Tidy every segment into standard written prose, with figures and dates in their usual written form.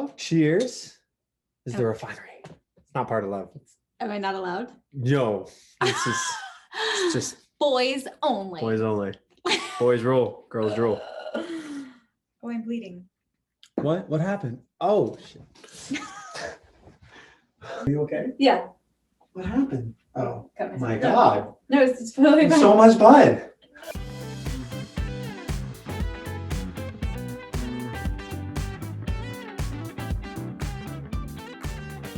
Oh, cheers. This is the Refinery. It's not part of love. Am I not allowed? No, this is it's just boys only. boys only. Boys rule, girls rule. Oh, I'm bleeding. What happened? Oh, shit. Are you okay? Yeah. What happened? Oh, Cut my myself. God. No, it's totally There's fine. so much blood.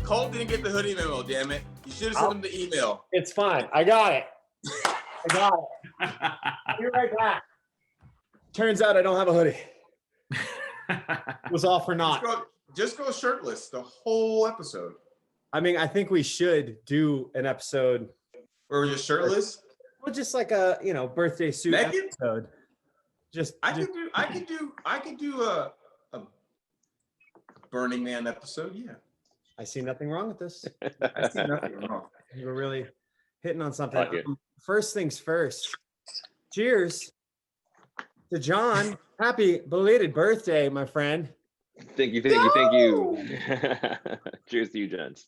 Colt didn't get the hoodie memo, damn it. You should have sent him the email. It's fine. I got it. I got it. I'll be right back. Turns out I don't have a hoodie. It was all for naught. Just go shirtless the whole episode. I mean, I think we should do an episode. Or just shirtless? Well, just like a, birthday suit Naked? episode. I could do a Burning Man episode, yeah. I see nothing wrong with this. I see nothing wrong. You're really hitting on something. Like it. First things first. Cheers to Jon. Happy belated birthday, my friend. Thank you. Cheers to you, gents.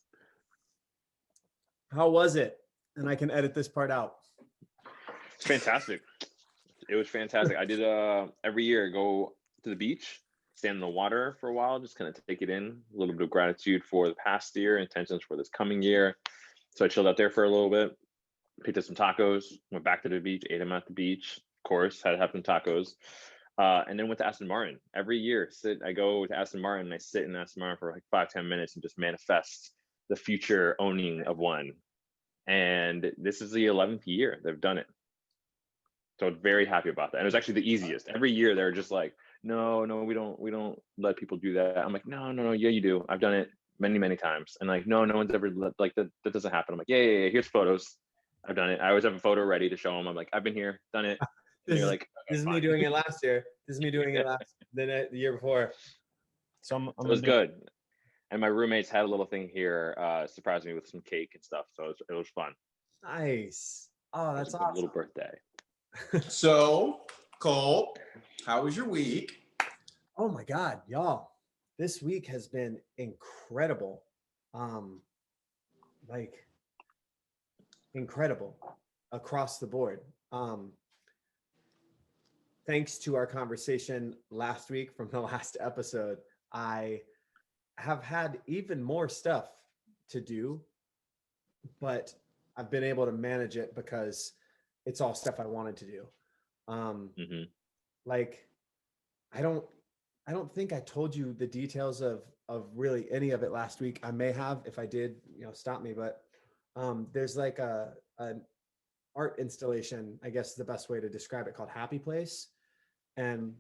How was it? And I can edit this part out. It's fantastic. It was fantastic. I did every year go to the beach, stand in the water for a while, just kind of take it in, a little bit of gratitude for the past year, intentions for this coming year. So I chilled out there for a little bit, picked up some tacos, went back to the beach, ate them at the beach, of course, had to have some tacos. And then went to Aston Martin. Every year, I go to Aston Martin and I sit in Aston Martin for like 5-10 minutes and just manifest the future owning of one. And this is the 11th year they've done it. So I'm very happy about that. And it was actually the easiest. Every year they're just like, no, we don't let people do that. I'm like, no, yeah, you do. I've done it many times. And like, no one's ever like that doesn't happen. I'm like, yeah, here's photos. I've done it. I always have a photo ready to show them. I'm like, I've been here, done it. And you're like, this is me doing it last year. This is me doing it the year before. So I'm it was good. And my roommates had a little thing here, surprised me with some cake and stuff. So it was fun. Nice. Oh, that's awesome. Little birthday. So, Colt, how was your week? Oh my God, y'all. This week has been incredible. Incredible across the board. Thanks to our conversation last week from the last episode, I have had even more stuff to do, but I've been able to manage it because it's all stuff I wanted to do. Like, I don't think I told you the details of really any of it last week. I may have. If I did, stop me. But there's like an art installation, I guess is the best way to describe it, called Happy Place. And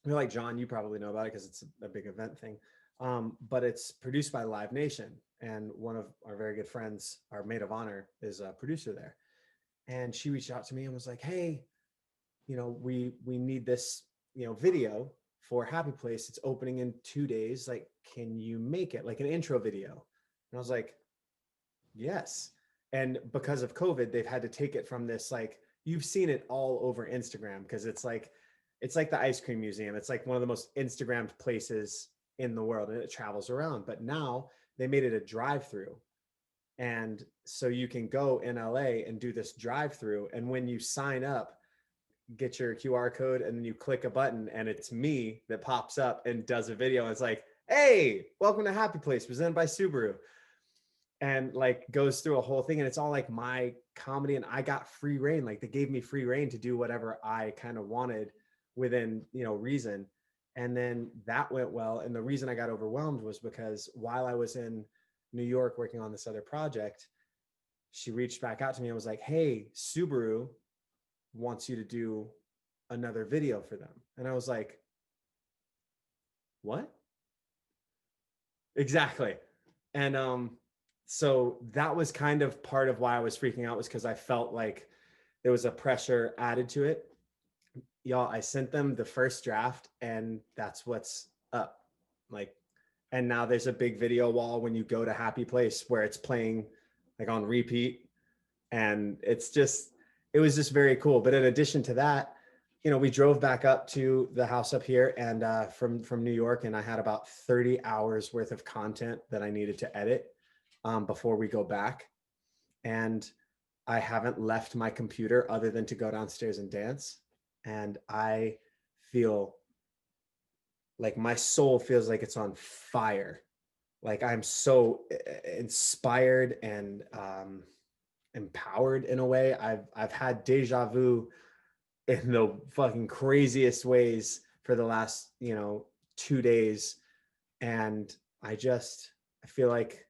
you're like, Jon, you probably know about it because it's a big event thing. But it's produced by Live Nation. And one of our very good friends, our maid of honor, is a producer there. And she reached out to me and was like, hey, we need this, video for Happy Place. It's opening in 2 days. Like, can you make it like an intro video? And I was like, yes. And because of COVID, they've had to take it from this, like, you've seen it all over Instagram because it's like the ice cream museum. It's like one of the most Instagrammed places in the world, and it travels around. But now they made it a drive-through. And so you can go in LA and do this drive-through. And when you sign up, get your QR code, and then you click a button, and it's me that pops up and does a video. And it's like, hey, welcome to Happy Place, presented by Subaru. And like goes through a whole thing. And it's all like my comedy. And I got free reign. Like, they gave me free reign to do whatever I kind of wanted within, reason. And then that went well. And the reason I got overwhelmed was because while I was in New York working on this other project, she reached back out to me and was like, hey, Subaru wants you to do another video for them. And I was like, what? Exactly. And so that was kind of part of why I was freaking out, was because I felt like there was a pressure added to it. Y'all, I sent them the first draft, and that's what's up. Like, and now there's a big video wall when you go to Happy Place where it's playing like on repeat. And it was just very cool. But in addition to that, we drove back up to the house up here and from New York, and I had about 30 hours worth of content that I needed to edit before we go back. And I haven't left my computer other than to go downstairs and dance. And I feel like my soul feels like it's on fire. Like I'm so inspired and empowered in a way. I've had deja vu in the fucking craziest ways for the last 2 days, and I feel like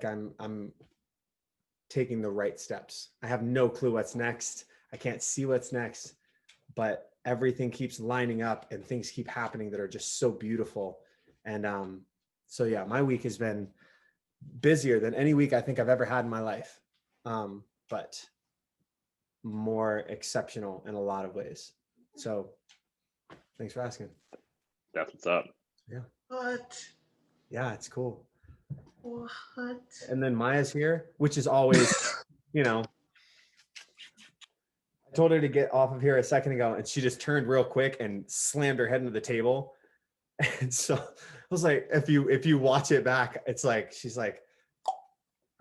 I'm taking the right steps. I have no clue what's next. I can't see what's next, but everything keeps lining up and things keep happening that are just so beautiful. And so yeah, my week has been busier than any week I think I've ever had in my life, but more exceptional in a lot of ways. So thanks for asking. That's what's up. Yeah. What? Yeah, it's cool. What? And then Maya's here, which is always, I told her to get off of here a second ago, and she just turned real quick and slammed her head into the table. And so I was like, if you watch it back, it's like she's like,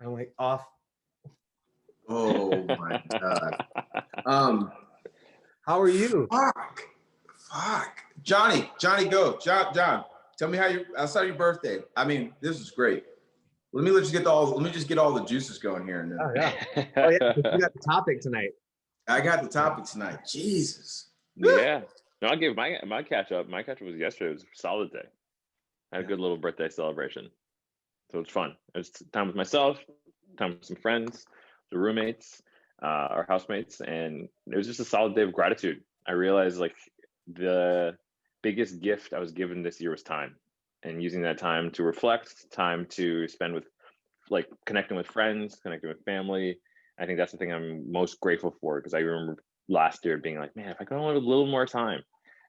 I'm like off. Oh my god. How are you? Fuck. Johnny, go. John. Tell me outside your birthday. I mean, this is great. Let me just get all the juices going here, and then Oh yeah. You got the topic tonight. I got the topic tonight. Jesus. Yeah. No, I'll give my catch up. My catch up was yesterday. It was a solid day. I had a good little birthday celebration. So it's fun. It was time with myself, time with some friends, the roommates, our housemates, and it was just a solid day of gratitude. I realized like the biggest gift I was given this year was time, and using that time to reflect, time to spend with like connecting with friends, connecting with family. I think that's the thing I'm most grateful for, because I remember last year being like, man, if I could only have a little more time.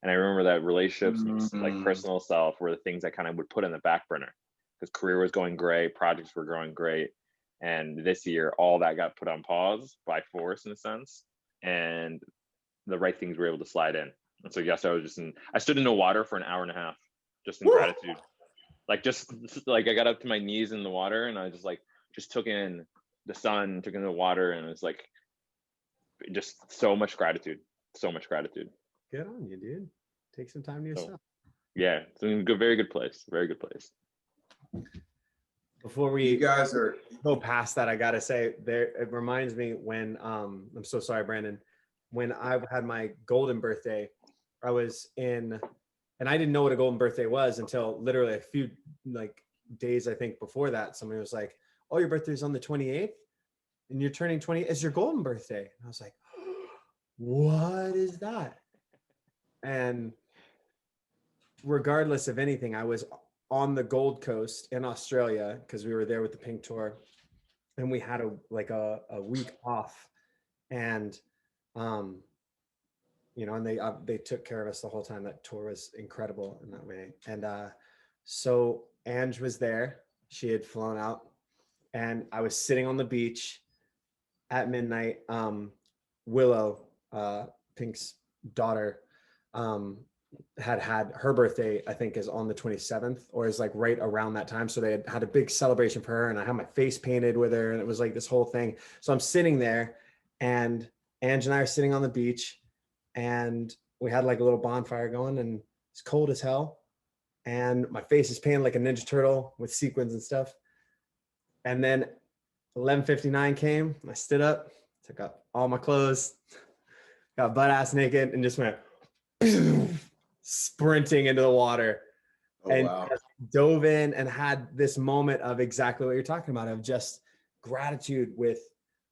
And I remember that relationships and like personal self were the things I kind of would put in the back burner, because career was going great, projects were going great. And this year, all that got put on pause by force in a sense. And the right things were able to slide in. And so yes, I stood in the water for an hour and a half, just in gratitude. Like just like I got up to my knees in the water, and I just took in the sun, took in the water, and it's like just so much gratitude. Good on you, dude. Take some time to yourself. Yeah, it's in a very good place. Very good place. Before we You guys are go past that, I gotta say, it reminds me when I'm so sorry, Brandon. When I had my golden birthday, I was in, and I didn't know what a golden birthday was until literally a few days, I think, before that. Somebody was like, "Oh, your birthday's on the 28th, and you're turning 20. It's your golden birthday." And I was like, "What is that?" And regardless of anything, I was on the Gold Coast in Australia because we were there with the Pink Tour, and we had a week off, and and they took care of us the whole time. That tour was incredible in that way. And so Ange was there. She had flown out, and I was sitting on the beach at midnight. Willow, Pink's daughter, had her birthday, I think, is on the 27th, or is like right around that time. So they had a big celebration for her, and I had my face painted with her, and it was like this whole thing. So I'm sitting there, and Ange and I are sitting on the beach, and we had like a little bonfire going, and it's cold as hell, and my face is painted like a Ninja Turtle with sequins and stuff. And then 11:59 came, I stood up, took up all my clothes, got butt ass naked, and just went sprinting into the water. Just dove in and had this moment of exactly what you're talking about, of just gratitude with,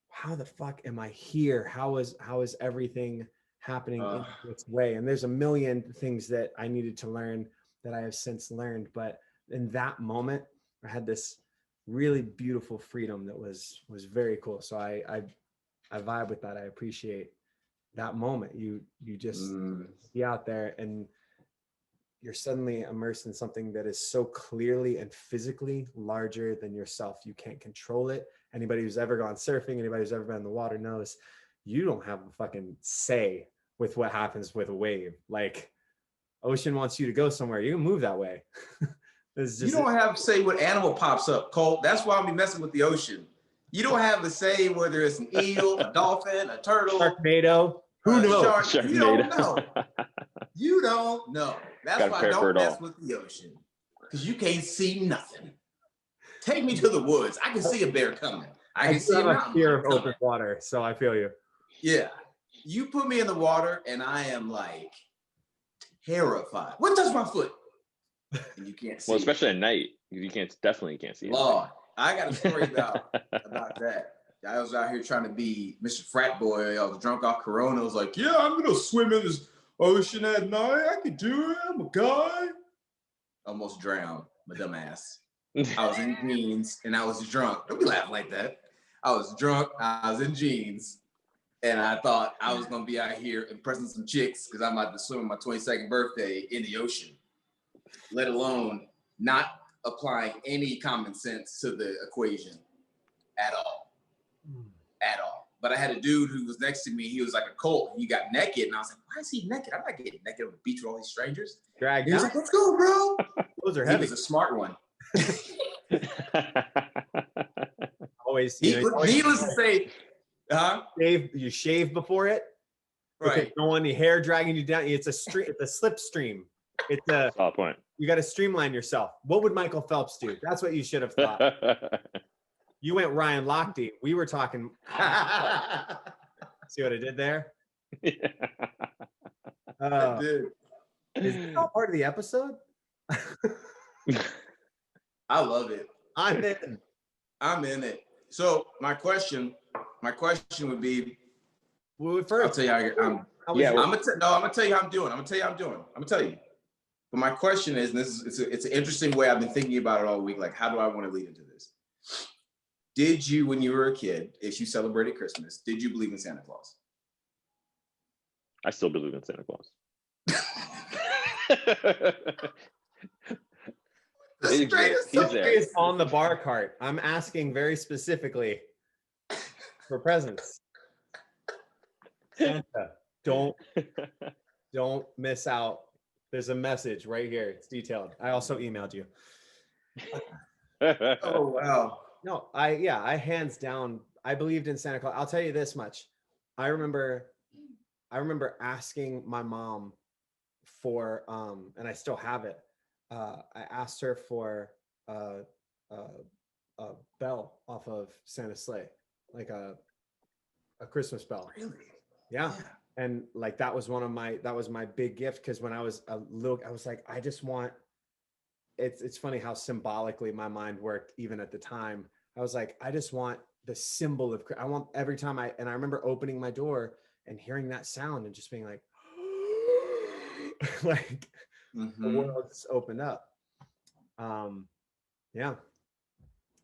how the fuck am I here? How is everything happening in its way? And there's a million things that I needed to learn that I have since learned, but in that moment I had this really beautiful freedom that was very cool. So I vibe with that. I appreciate that moment. You just be out there, and you're suddenly immersed in something that is so clearly and physically larger than yourself. You can't control it. Anybody who's ever gone surfing, anybody who's ever been in the water knows you don't have a fucking say with what happens with a wave. Like ocean wants you to go somewhere, you can move that way. It's You just don't have to say what animal pops up, Colt. That's why I'm be messing with the ocean. You don't have to say whether it's an eel, a dolphin, a turtle, Sharknado. Who a knows? shark. You don't Sharknado. know. You don't know. That's Gotta why I prepare for don't it mess all. with the ocean. Because you can't see nothing. Take me to the woods. I can see a bear coming. I can do see a have a mountain fear lion of open coming. water, so I feel you. Yeah. You put me in the water and I am like terrified. What touched my foot? And you can't see. Well, it. especially at night, you definitely can't see it. Lord, I got a story about that. I was out here trying to be Mr. Frat Boy. I was drunk off Corona. I was like, yeah, I'm gonna swim in this ocean at night. I can do it. I'm a guy. Almost drowned, my dumb ass. I was in jeans and I was drunk. Don't be laughing like that. I was drunk. I was in jeans, and I thought I was gonna be out here impressing some chicks because I'm about to swim on my 22nd birthday in the ocean. Let alone not applying any common sense to the equation at all. At all. But I had a dude who was next to me. He was like a Colt. He got naked, and I was like, "Why is he naked? I'm not getting naked on the beach with all these strangers." Drag He was down. like, "Let's go, bro." Those are He heavy. was a smart one. Always, Needless to say, you shave before it. Because right. no one, hair dragging you down. It's a stream. It's a slipstream. It's a. Solid point. You got to streamline yourself. What would Michael Phelps do? That's what you should have thought. You went Ryan Lochte. We were talking. See what I did there? I did. Is this all part of the episode? I love it. I'm in. I'm in it. So my question would be, Well, I'll first, tell you how I'm Yeah, gonna tell you how I'm doing. I'm gonna tell you. But my question is, and it's an interesting way I've been thinking about it all week. Like, how do I want to lead into this? Did you, when you were a kid, if you celebrated Christmas, did you believe in Santa Claus? I still believe in Santa Claus. The straightest He's something. there. is on the bar cart. I'm asking very specifically for presents. Santa, don't miss out. There's a message right here. It's detailed. I also emailed you. Oh wow. No, I hands down, I believed in Santa Claus. I'll tell you this much. I remember asking my mom for, and I still have it. I asked her for a bell off of Santa's sleigh, like a Christmas bell. Really? Yeah. And like that was my big gift, because when I was a little, I was like, I just want. It's funny how symbolically my mind worked even at the time. I was like, I just want the symbol of. I want every time I remember opening my door and hearing that sound and just being like, like the world just opened up. Yeah,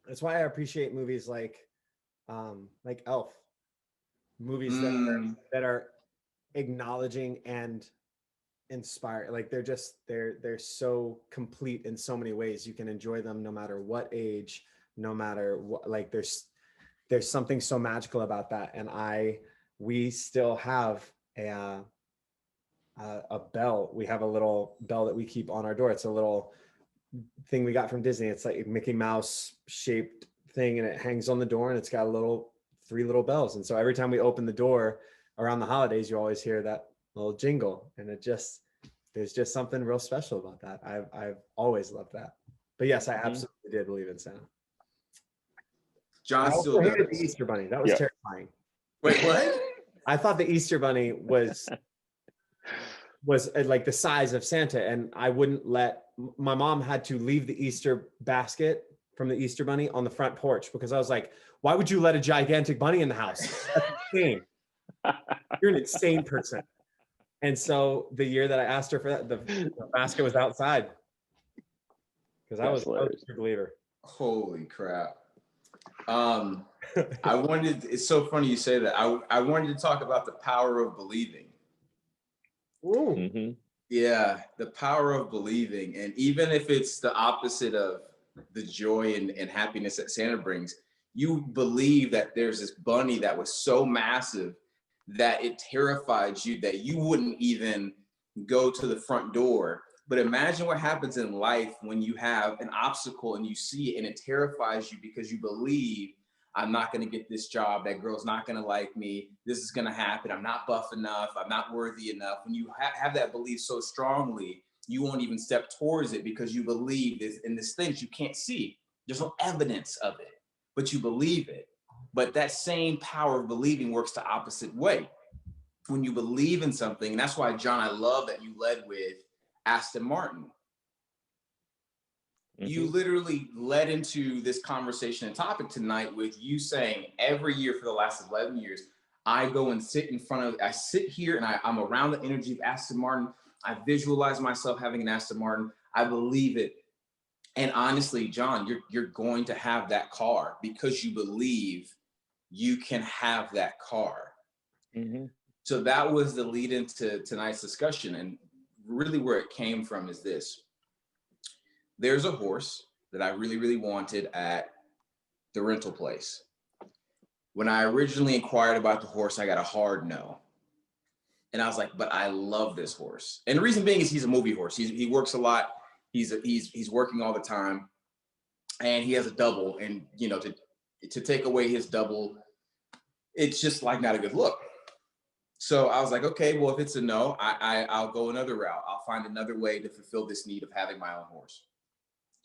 that's why I appreciate movies like Elf, movies that are acknowledging and inspire. Like they're so complete in so many ways. You can enjoy them no matter what age, no matter what. Like there's something so magical about that. And we still have a bell. We have a little bell that we keep on our door. It's a little thing we got from Disney. It's like a Mickey Mouse shaped thing, and it hangs on the door, and it's got 3 little bells. And so every time we open the door around the holidays, you always hear that little jingle, and there's just something real special about that. I've always loved that. But yes, I absolutely did believe in Santa. John I still also hated does. the Easter Bunny. That was terrifying. Wait, what? I thought the Easter Bunny was like the size of Santa, and I wouldn't let. My mom had to leave the Easter basket from the Easter Bunny on the front porch, because I was like, why would you let a gigantic bunny in the house? That's insane. You're an insane person. And so the year that I asked her for that, the basket was outside, because I was a believer. Holy crap. It's so funny you say that. I wanted to talk about the power of believing. Ooh. Mm-hmm. Yeah, the power of believing. And even if it's the opposite of the joy and happiness that Santa brings, you believe that there's this bunny that was so massive that it terrified you that you wouldn't even go to the front door. But imagine what happens in life when you have an obstacle and you see it and it terrifies you because you believe, I'm not going to get this job. That girl's not going to like me. This is going to happen. I'm not buff enough. I'm not worthy enough. When you have that belief so strongly, you won't even step towards it because you believe this in this thing you can't see. There's no evidence of it, but you believe it. But that same power of believing works the opposite way. When you believe in something, and that's why, John, I love that you led with Aston Martin. You literally led into this conversation and topic tonight with you saying every year for the last 11 years, I go and I sit here and I'm around the energy of Aston Martin. I visualize myself having an Aston Martin. I believe it. And honestly, John, you're going to have that car because you believe you can have that car. So that was the lead into tonight's discussion. And really where it came from is this. There's a horse that I really, really wanted at the rental place. When I originally inquired about the horse, I got a hard no. And I was like, but I love this horse. And the reason being is he's a movie horse. He works a lot. He's working all the time. And he has a double. And, you know, to take away his double, it's just like not a good look. So I was like, okay, well, if it's a no, I'll go another route. I'll find another way to fulfill this need of having my own horse.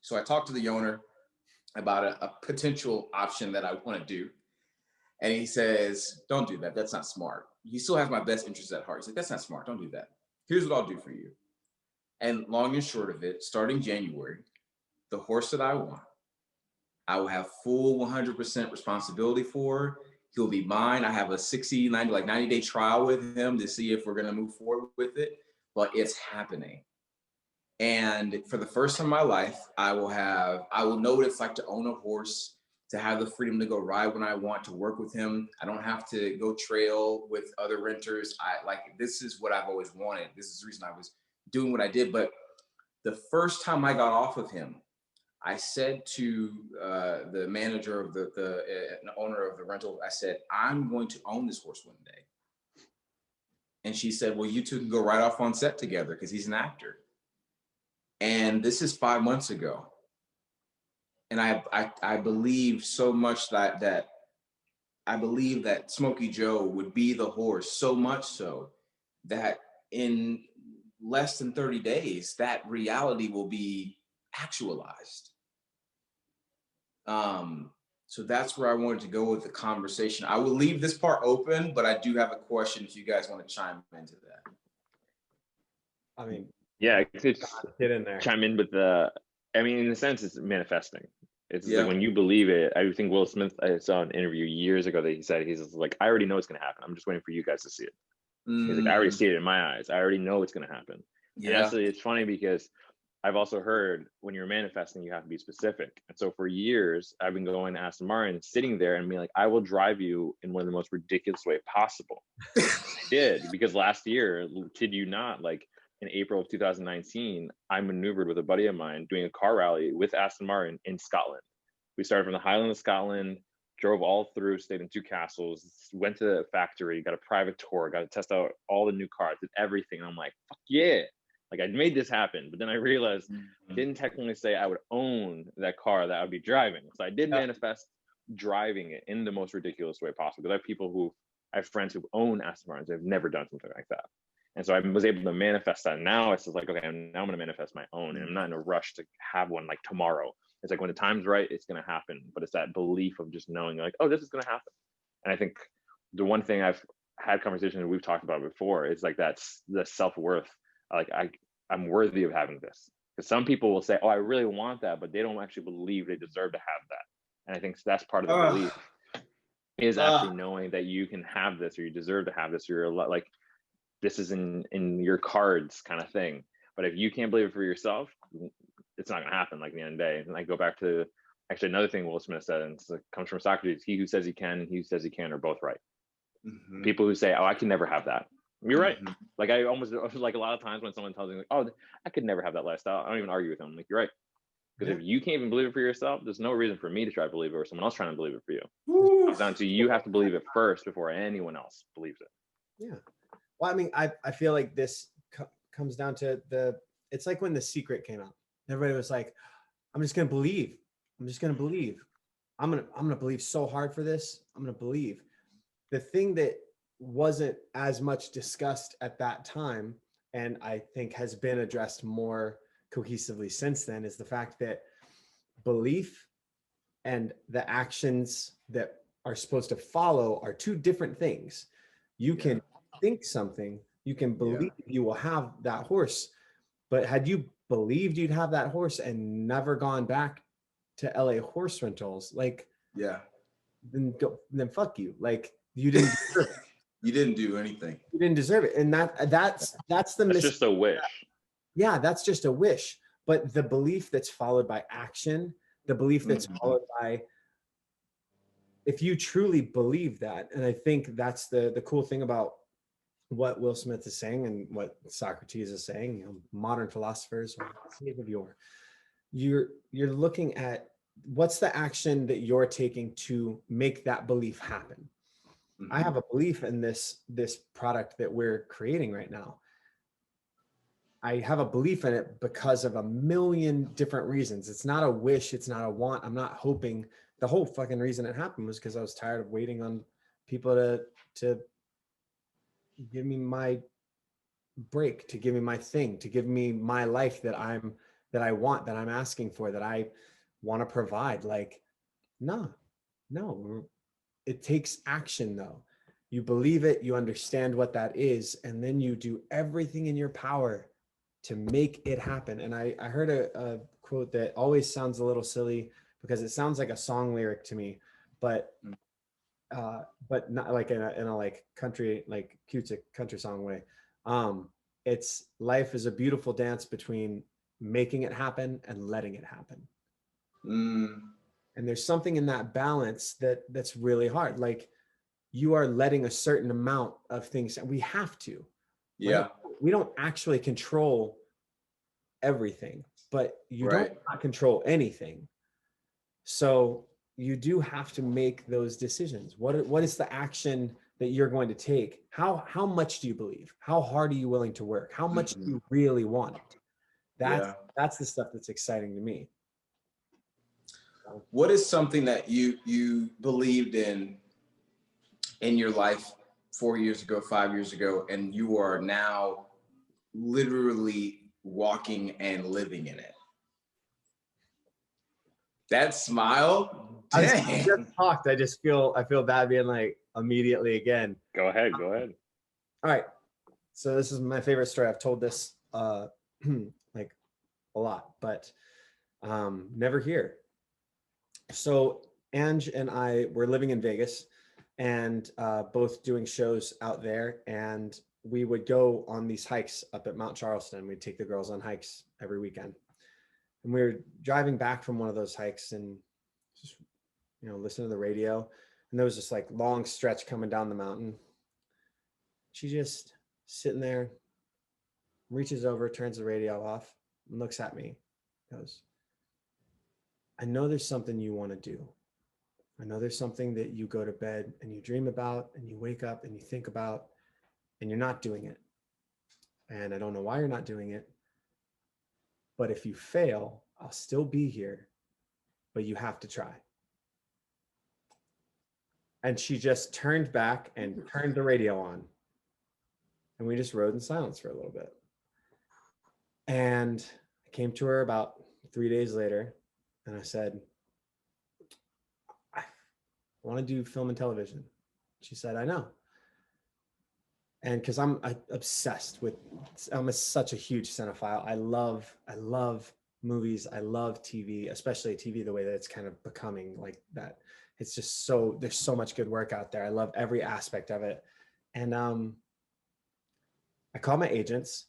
So I talked to the owner about a potential option that I want to do. And he says, don't do that. That's not smart. He still has my best interests at heart. He's like, that's not smart. Don't do that. Here's what I'll do for you. And long and short of it, starting January, the horse that I want, I will have full 100% responsibility for. He'll be mine. I have a 90-day trial with him to see if we're going to move forward with it, but it's happening. And for the first time in my life, I will know what it's like to own a horse, to have the freedom to go ride when I want, to work with him. I don't have to go trail with other renters. This is what I've always wanted. This is the reason I was doing what I did. But the first time I got off of him, I said to the manager of the owner of the rental, I said, I'm going to own this horse one day. And she said, well, you two can go right off on set together because he's an actor. And this is 5 months ago. And I believe so much that I believe that Smokey Joe would be the horse, so much so that in less than 30 days, that reality will be actualized. So that's where I wanted to go with the conversation. I will leave this part open, but I do have a question if you guys want to chime into that. I mean, yeah, it's get in there. Chime in with in a sense, it's manifesting. It's Yeah. like when you believe it. I think Will Smith, I saw an interview years ago that he said, he's like, I already know it's going to happen. I'm just waiting for you guys to see it. He's like, I already see it in my eyes. I already know it's going to happen. Yeah. And actually, it's funny because I've also heard when you're manifesting, you have to be specific. And so for years, I've been going to Aston Martin, sitting there and being like, I will drive you in one of the most ridiculous way possible. I did, because last year, kid you not, like in April of 2019, I maneuvered with a buddy of mine doing a car rally with Aston Martin in Scotland. We started from the Highlands of Scotland, drove all through, stayed in 2 castles, went to the factory, got a private tour, got to test out all the new cars, did everything. And I'm like, fuck yeah. Like, I made this happen. But then I realized I didn't technically say I would own that car that I would be driving. So I did manifest driving it in the most ridiculous way possible. Because I have friends who own Aston Martins. They've never done something like that. And so I was able to manifest that. Now it's just like, okay, now I'm going to manifest my own. And I'm not in a rush to have one like tomorrow. It's like when the time's right, it's going to happen. But it's that belief of just knowing like, oh, this is going to happen. And I think the one thing I've had conversations we've talked about before is like that's the self-worth. Like I'm worthy of having this. Because some people will say, oh, I really want that, but they don't actually believe they deserve to have that. And I think that's part of the belief is actually knowing that you can have this or you deserve to have this. Or you're like, this is in your cards kind of thing. But if you can't believe it for yourself, it's not going to happen like at the end of the day. And I go back to actually another thing Will Smith said, and it comes from Socrates, he who says he can and he who says he can are both right. Mm-hmm. People who say, oh, I can never have that. You're right. Mm-hmm. Like I almost like a lot of times when someone tells me like, oh, I could never have that lifestyle, I don't even argue with them. I'm like, you're right. Because if you can't even believe it for yourself, there's no reason for me to try to believe it or someone else trying to believe it for you. It's down to you have to believe it first before anyone else believes it. Yeah. Well, I mean, I feel like this comes down to it's like when The Secret came out. Everybody was like, I'm just going to believe. I'm just going to believe. I'm going to believe so hard for this. I'm going to believe. The thing that wasn't as much discussed at that time, and I think has been addressed more cohesively since then, is the fact that belief and the actions that are supposed to follow are two different things. You can think something, you can believe you will have that horse, but had you believed you'd have that horse and never gone back to LA horse rentals, like, then fuck you. Like, you didn't deserve it. You didn't do anything. You didn't deserve it. And that's That's just a wish. Yeah, that's just a wish. But the belief that's followed by action, the belief that's followed by, if you truly believe that, and I think that's the cool thing about what Will Smith is saying and what Socrates is saying, you know, modern philosophers, you're looking at what's the action that you're taking to make that belief happen. I have a belief in this product that we're creating right now. I have a belief in it because of a million different reasons. It's not a wish. It's not a want. I'm not hoping. The whole fucking reason it happened was because I was tired of waiting on people to give me my break, to give me my thing, to give me my life that I want, that I'm asking for, that I want to provide. Like, no, it takes action though. You believe it, you understand what that is, and then you do everything in your power to make it happen. And I heard a quote that always sounds a little silly because it sounds like a song lyric to me, but not like in a like country, like cute country song way. It's life is a beautiful dance between making it happen and letting it happen. And there's something in that balance that's really hard. Like, you are letting a certain amount of things, and we have to. Yeah. We don't actually control everything, but you don't not control anything. So you do have to make those decisions. What is the action that you're going to take? How much do you believe? How hard are you willing to work? How much do you really want it? That's the stuff that's exciting to me. What is something that you believed in your life 4 years ago, 5 years ago, and you are now literally walking and living in it? That smile. Dang. I just talked. I feel bad being like immediately again. Go ahead. All right. So this is my favorite story. I've told this like a lot, but never here. So Ange and I were living in Vegas and both doing shows out there, and we would go on these hikes up at Mount Charleston. We'd take the girls on hikes every weekend. And we were driving back from one of those hikes and just, you know, listening to the radio. And there was this like long stretch coming down the mountain. She just sitting there, reaches over, turns the radio off, and looks at me, goes, I know there's something you want to do. I know there's something that you go to bed and you dream about and you wake up and you think about, and you're not doing it. And I don't know why you're not doing it. But if you fail, I'll still be here, but you have to try. And she just turned back and turned the radio on. And we just rode in silence for a little bit. And I came to her about 3 days later and I said, I want to do film and television. She said, I know. And because I'm obsessed with, I'm such a huge cinephile. I love movies. I love TV, especially TV, the way that it's kind of becoming like that. It's just so, there's so much good work out there. I love every aspect of it. And I called my agents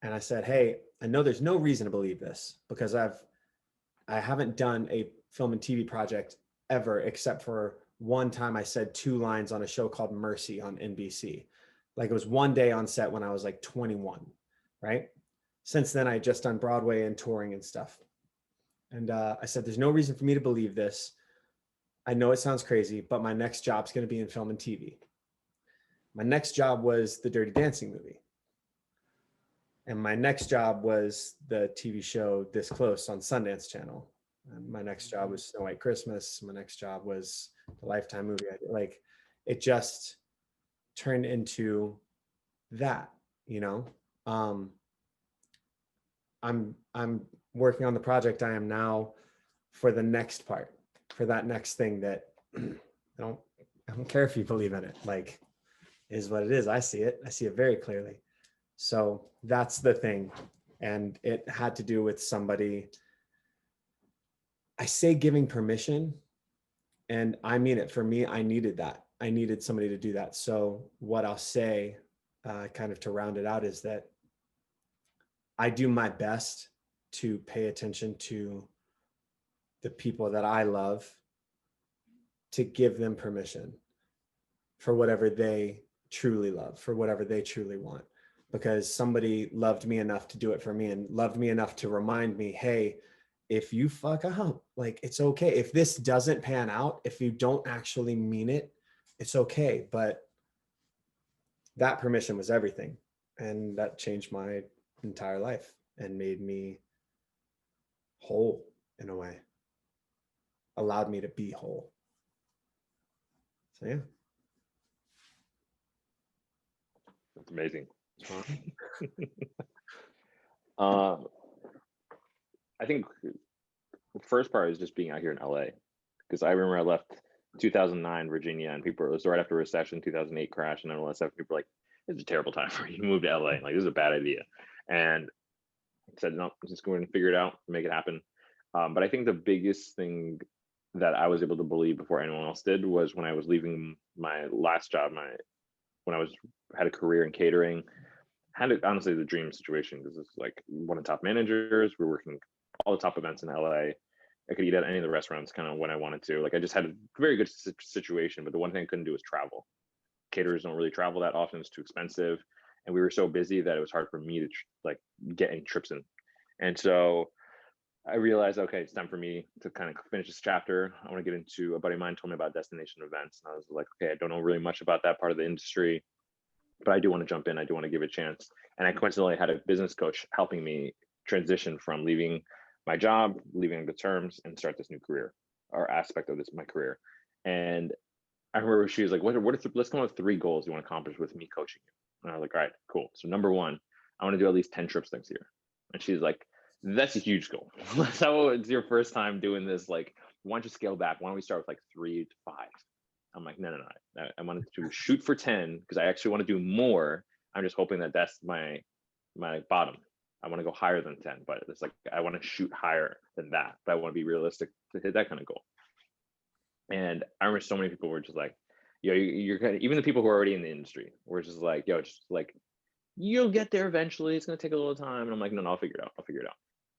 and I said, hey, I know there's no reason to believe this because I haven't done a film and TV project ever, except for one time I said 2 lines on a show called Mercy on NBC. Like, it was one day on set when I was like 21, right? Since then, I had just done Broadway and touring and stuff. And I said, there's no reason for me to believe this. I know it sounds crazy, but my next job's going to be in film and TV. My next job was the Dirty Dancing movie. And my next job was the TV show This Close on Sundance Channel. And my next job was Snow White Christmas. My next job was the Lifetime movie. Like, it just turned into that, you know. I'm working on the project I am now for the next part, for that next thing that I don't care if you believe in it. Like, it is what it is. I see it very clearly. So that's the thing. And it had to do with somebody, I say giving permission, and I mean it. For me, I needed that. I needed somebody to do that. So what I'll say, kind of to round it out, is that I do my best to pay attention to the people that I love, to give them permission for whatever they truly love, for whatever they truly want. Because somebody loved me enough to do it for me, and loved me enough to remind me, hey, if you fuck up, like, it's okay. If this doesn't pan out, if you don't actually mean it, it's okay. But that permission was everything. And that changed my entire life and made me whole in a way, allowed me to be whole. So yeah. That's amazing. I think the first part is just being out here in LA, because I remember I left 2009 Virginia, and people, it was right after a recession, 2008 crash, and all that stuff. People were like, "It's a terrible time for you to move to LA. Like, this is a bad idea." And I said, "No, I'm just going to figure it out, make it happen." But I think the biggest thing that I was able to believe before anyone else did was when I was leaving my last job, when I had a career in catering, honestly the dream situation, because it's like one of the top managers. We're working all the top events in LA. I could eat at any of the restaurants kind of when I wanted to. Like, I just had a very good situation, but the one thing I couldn't do was travel. Caterers don't really travel that often. It's too expensive. And we were so busy that it was hard for me to like get any trips in. And so I realized, okay, it's time for me to kind of finish this chapter. I want to get into, a buddy of mine told me about destination events. And I was like, okay, I don't know really much about that part of the industry, but I do want to jump in. I do want to give it a chance. And I coincidentally had a business coach helping me transition from leaving my job, leaving on good terms, and start this new career, or aspect of my career. And I remember she was like, let's come up with 3 goals you want to accomplish with me coaching you. And I was like, all right, cool. So number 1, I want to do at least 10 trips next year. And she's like, that's a huge goal. So it's your first time doing this. Like, why don't you scale back? Why don't we start with like 3 to 5? I'm like, no. I wanted to shoot for 10 because I actually want to do more. I'm just hoping that that's my bottom. I want to go higher than 10, but it's like, I want to shoot higher than that, but I want to be realistic to hit that kind of goal. And I remember so many people were just like, yo, you're kind of, even the people who are already in the industry were just like, yo, just like, you'll get there eventually. It's going to take a little time. And I'm like, no, I'll figure it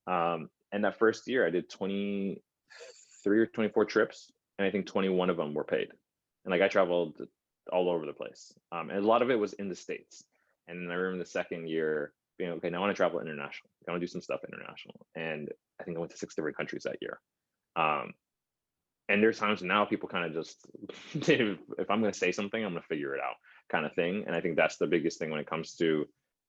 out. And that first year I did 23 or 24 trips. And I think 21 of them were paid. And like, I traveled all over the place. And a lot of it was in the States. And then I remember the second year being, okay, now I want to travel international. I want to do some stuff international. And I think I went to 6 different countries that year. And there's times now people kind of just, if I'm going to say something, I'm going to figure it out kind of thing. And I think that's the biggest thing when it comes to,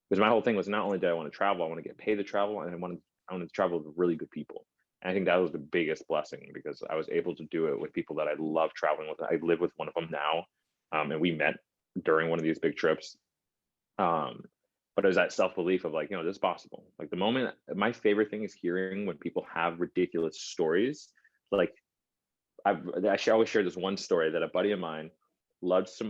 because my whole thing was not only did I want to travel, I want to get paid to travel, and I wanted to travel with really good people. And I think that was the biggest blessing, because I was able to do it with people that I love traveling with. I live with one of them now, and we met during one of these big trips. But it was that self-belief of like, this is possible. Like, the moment, my favorite thing is hearing when people have ridiculous stories. Like, I always share this one story that a buddy of mine loves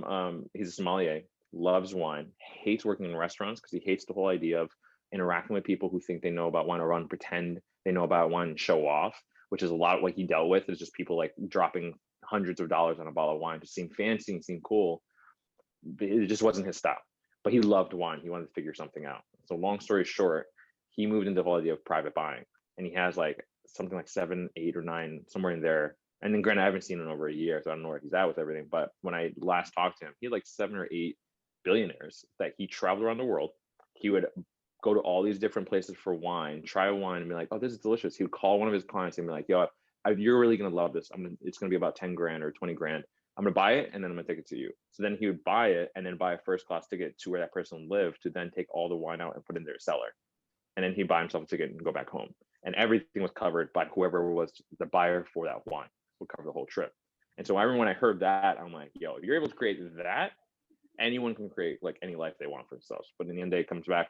he's a sommelier, loves wine, hates working in restaurants because he hates the whole idea of interacting with people who think they know about wine, or run pretend they know about wine and show off, which is a lot of what he dealt with. Is just people like dropping hundreds of dollars on a bottle of wine to seem fancy and seem cool. It just wasn't his style. But he loved wine. He wanted to figure something out. So long story short, he moved into the whole idea of private buying, and he has like something like 7, 8, or 9, somewhere in there. And then granted, I haven't seen him in over a year, so I don't know where he's at with everything. But when I last talked to him, he had like 7 or 8 billionaires that he traveled around the world. He would go to all these different places for wine, try a wine, and be like, "Oh, this is delicious." He would call one of his clients and be like, "Yo, you're really gonna love this. It's gonna be about 10 grand or 20 grand. I'm gonna buy it and then I'm gonna take it to you. So then he would buy it and then buy a first class ticket to where that person lived to then take all the wine out and put it in their cellar. And then he'd buy himself a ticket and go back home. And everything was covered by whoever was the buyer for that wine would cover the whole trip. And so I remember when I heard that, I'm like, yo, if you're able to create that, anyone can create like any life they want for themselves. But in the end of the day, it comes back,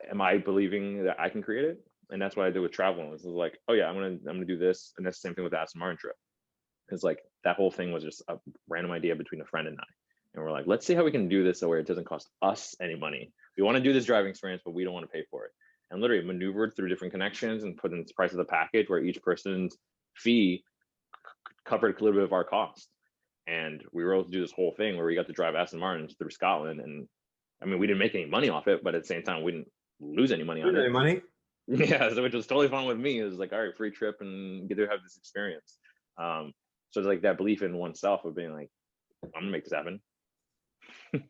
am I believing that I can create it? And that's what I did with traveling. It's like, oh yeah, I'm gonna do this. And that's the same thing with the Aston Martin trip. It's like that whole thing was just a random idea between a friend and I. And we're like, let's see how we can do this so where it doesn't cost us any money. We want to do this driving experience, but we don't want to pay for it. And literally maneuvered through different connections and put in the price of the package where each person's fee covered a little bit of our cost. And we were able to do this whole thing where we got to drive Aston Martins through Scotland. And I mean, we didn't make any money off it, but at the same time, we didn't lose any money on it. Any money? Yeah, so which was totally fun with me. It was like, all right, free trip and get to have this experience. So it's like that belief in oneself of being like, I'm gonna make this happen. I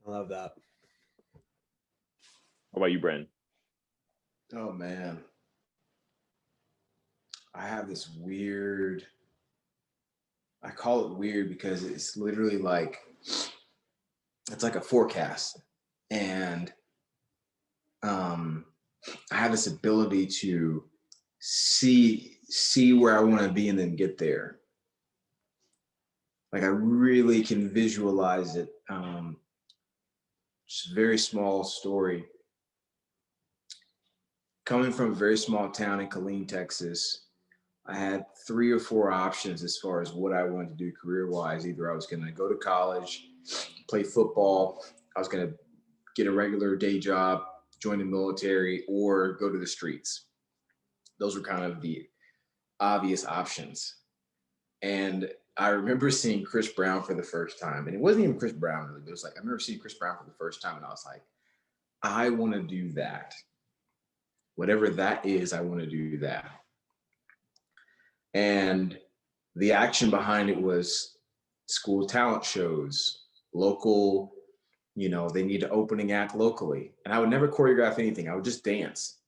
love that. How about you, Brandon? Oh man. I have this weird, I call it weird because it's literally like, it's like a forecast. And I have this ability to see where I want to be and then get there. Like I really can visualize it. Just a very small story. Coming from a very small town in Killeen, Texas, I had 3 or 4 options as far as what I wanted to do career-wise. Either I was going to go to college, play football, I was going to get a regular day job, join the military, or go to the streets. Those were kind of the obvious options. And I remember seeing Chris Brown for the first time. And it wasn't even Chris Brown, really. It was like, I remember seeing Chris Brown for the first time, and I was like, I want to do that. Whatever that is, I want to do that. And the action behind it was school talent shows, local, you know, they need an opening act locally. And I would never choreograph anything. I would just dance.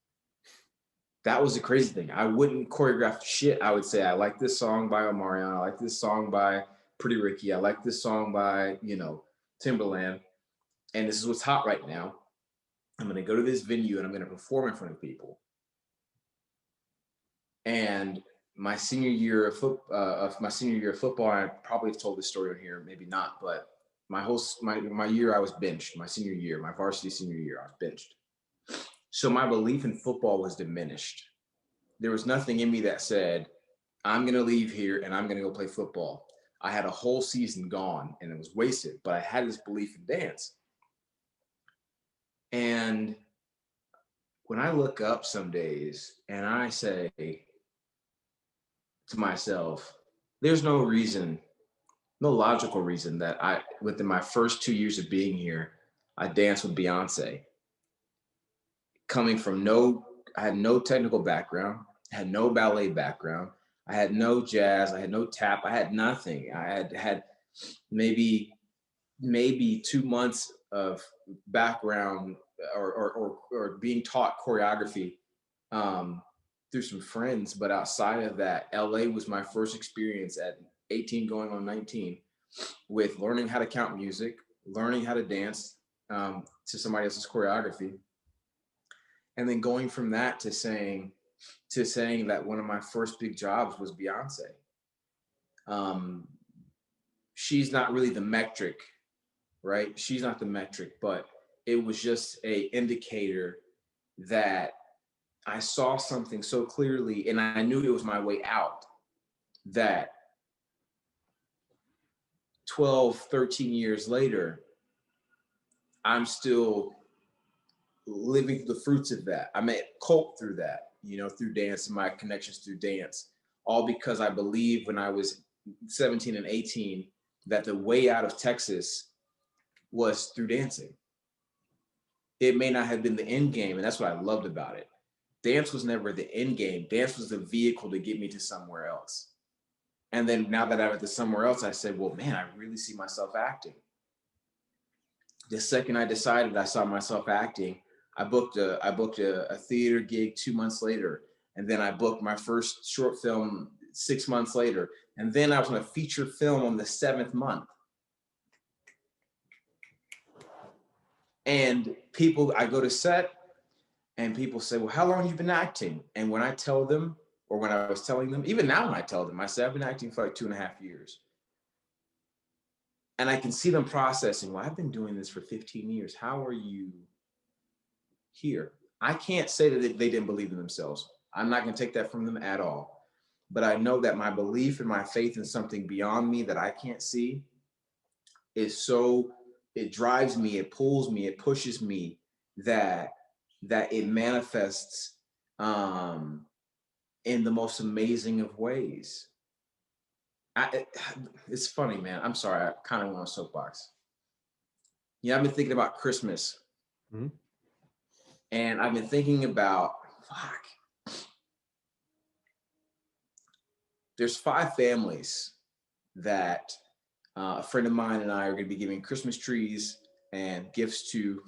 That was the crazy thing. I wouldn't choreograph shit. I would say, I like this song by Omarion. I like this song by Pretty Ricky. I like this song by, you know, Timberland. And this is what's hot right now. I'm going to go to this venue and I'm going to perform in front of people. And my senior year of football, I probably have told this story on here, maybe not, but my year I was benched. My senior year, my varsity senior year, I was benched. So my belief in football was diminished. There was nothing in me that said, I'm going to leave here and I'm going to go play football. I had a whole season gone and it was wasted, but I had this belief in dance. And when I look up some days and I say to myself, there's no reason, no logical reason that within my first 2 years of being here, I danced with Beyonce. Coming from I had no technical background, I had no ballet background, I had no jazz, I had no tap, I had nothing. I had maybe 2 months of background or being taught choreography through some friends, but outside of that, LA was my first experience at 18 going on 19 with learning how to count music, learning how to dance to somebody else's choreography. And then going from that to saying that one of my first big jobs was Beyonce. She's not really the metric, right? She's not the metric, but it was just a indicator that I saw something so clearly and I knew it was my way out, that 12, 13 years later, I'm still living the fruits of that. I met Colt through that, you know, through dance and my connections through dance, all because I believed when I was 17 and 18 that the way out of Texas was through dancing. It may not have been the end game, and that's what I loved about it. Dance was never the end game. Dance was the vehicle to get me to somewhere else. And then now that I'm at the somewhere else, I said, well, man, I really see myself acting. The second I decided I saw myself acting, I booked a theater gig 2 months later. And then I booked my first short film 6 months later. And then I was on a feature film on the 7th month. And I go to set and people say, well, how long have you been acting? And when I tell them, or when I was telling them, even now when I tell them, I say, I've been acting for like 2.5 years. And I can see them processing, well, I've been doing this for 15 years. How are you here? I can't say that they didn't believe in themselves. I'm not going to take that from them at all. But I know that my belief and my faith in something beyond me that I can't see is so, it drives me, it pulls me, it pushes me, that it manifests in the most amazing of ways. It's funny, man. I'm sorry. I kind of want a soapbox. Yeah, I've been thinking about Christmas. Mm-hmm. And I've been thinking about, there's 5 families that a friend of mine and I are going to be giving Christmas trees and gifts to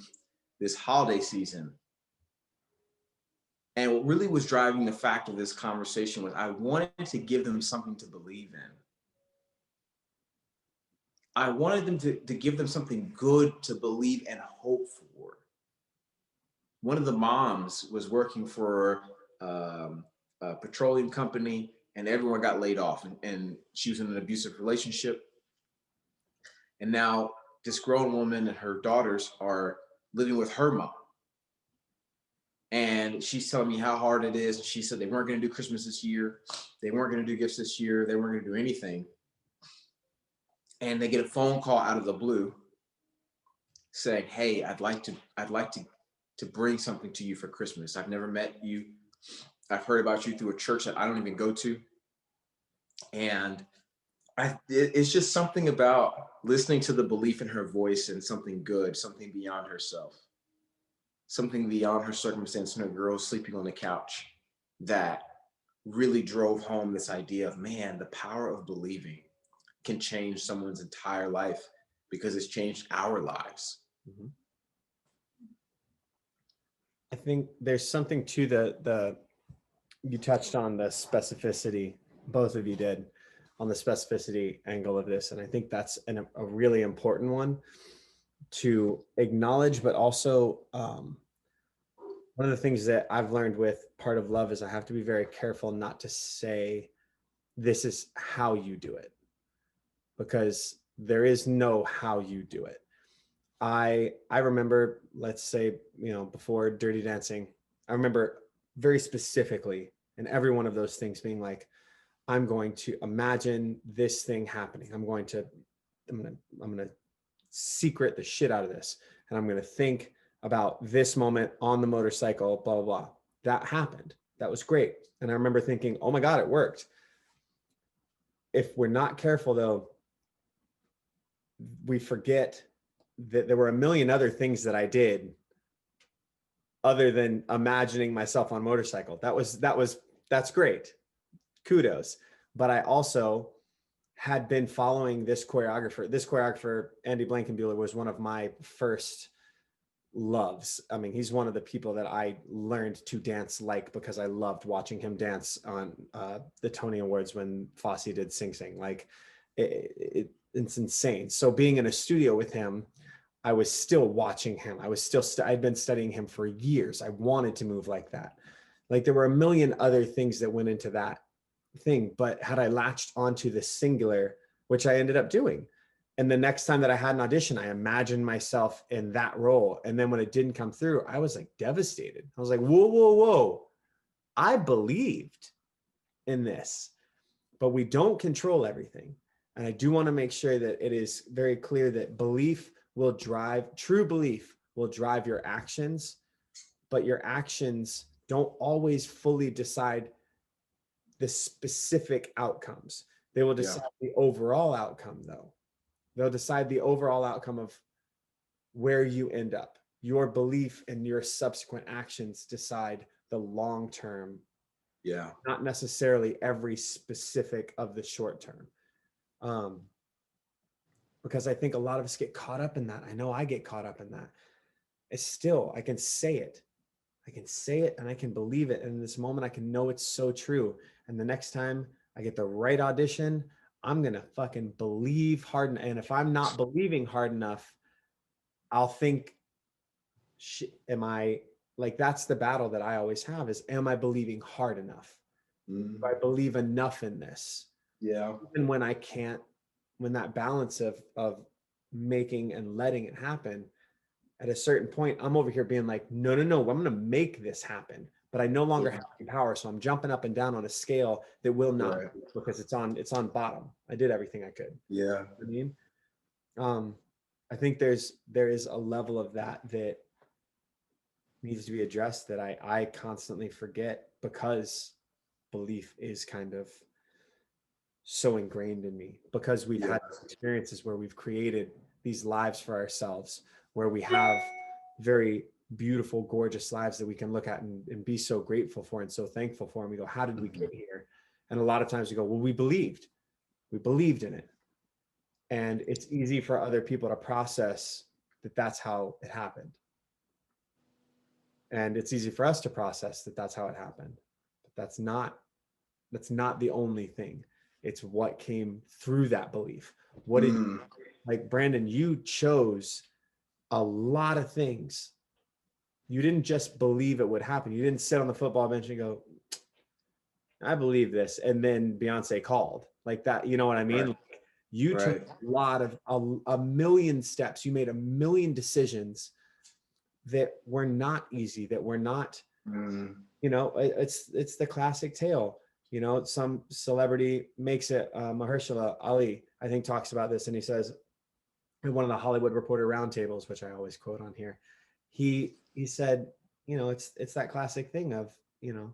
this holiday season. And what really was driving the fact of this conversation was I wanted to give them something to believe in. I wanted them to give them something good to believe and hope for. One of the moms was working for a petroleum company, and everyone got laid off, and she was in an abusive relationship. And now this grown woman and her daughters are living with her mom. And she's telling me how hard it is. She said they weren't going to do Christmas this year. They weren't going to do gifts this year. They weren't going to do anything. And they get a phone call out of the blue saying, hey, I'd like to bring something to you for Christmas. I've never met you. I've heard about you through a church that I don't even go to. And it's just something about listening to the belief in her voice and something good, something beyond herself, something beyond her circumstance and her girl sleeping on the couch, that really drove home this idea of, man, the power of believing can change someone's entire life, because it's changed our lives. Mm-hmm. I think there's something to the you touched on the specificity, both of you did, on the specificity angle of this. And I think that's a really important one to acknowledge, but also one of the things that I've learned with part of love is I have to be very careful not to say, this is how you do it, because there is no how you do it. I remember, let's say, before Dirty Dancing, I remember very specifically in every one of those things being like, I'm going to imagine this thing happening. I'm going to secret the shit out of this. And I'm going to think about this moment on the motorcycle, blah, blah, blah. That happened. That was great. And I remember thinking, oh my God, it worked. If we're not careful though, we forget that there were a million other things that I did other than imagining myself on motorcycle. That's great. Kudos. But I also had been following this choreographer. This choreographer, Andy Blankenbuehler, was one of my first loves. I mean, he's one of the people that I learned to dance like, because I loved watching him dance on the Tony Awards when Fosse did Sing Sing. Like, it's insane. So being in a studio with him, I was still watching him. I'd been studying him for years. I wanted to move like that. Like, there were a million other things that went into that thing, but had I latched onto the singular, which I ended up doing, and the next time that I had an audition, I imagined myself in that role. And then when it didn't come through, I was like devastated. I was like, whoa, whoa, whoa. I believed in this, but we don't control everything. And I do want to make sure that it is very clear that true belief will drive your actions, but your actions don't always fully decide the specific outcomes. They will decide the overall outcome though. They'll decide the overall outcome of where you end up. Your belief and your subsequent actions decide the long term. Yeah. Not necessarily every specific of the short term. Because I think a lot of us get caught up in that. I know I get caught up in that. It's still, I can say it. I can say it and I can believe it. And in this moment, I can know it's so true. And the next time I get the right audition, I'm going to fucking believe hard. And if I'm not believing hard enough, I'll think, am I, like, that's the battle that I always have is, am I believing hard enough? Do I believe enough in this? Yeah. And when I can't, when that balance of making and letting it happen, at a certain point, I'm over here being like, no, I'm going to make this happen, but I no longer have the power. So I'm jumping up and down on a scale that will not, because it's on bottom. I did everything I could. Yeah. I mean, I think there is a level of that needs to be addressed that I constantly forget, because belief is kind of so ingrained in me, because we've had experiences where we've created these lives for ourselves, where we have very beautiful, gorgeous lives that we can look at and be so grateful for and so thankful for. And we go, how did we get here? And a lot of times we go, well, we believed in it. And it's easy for other people to process that that's how it happened. And it's easy for us to process that that's how it happened. But that's not the only thing. It's what came through that belief. What did, like Brandon, you chose a lot of things. You didn't just believe it would happen. You didn't sit on the football bench and go, I believe this. And then Beyonce called like that. You know what I mean? Like, you took a lot of a million steps. You made a million decisions that were not easy, that were not, you know, it's the classic tale. You know, some celebrity makes it, Mahershala Ali, I think, talks about this, and he says in one of the Hollywood Reporter roundtables, which I always quote on here, he said, you know, it's that classic thing of, you know,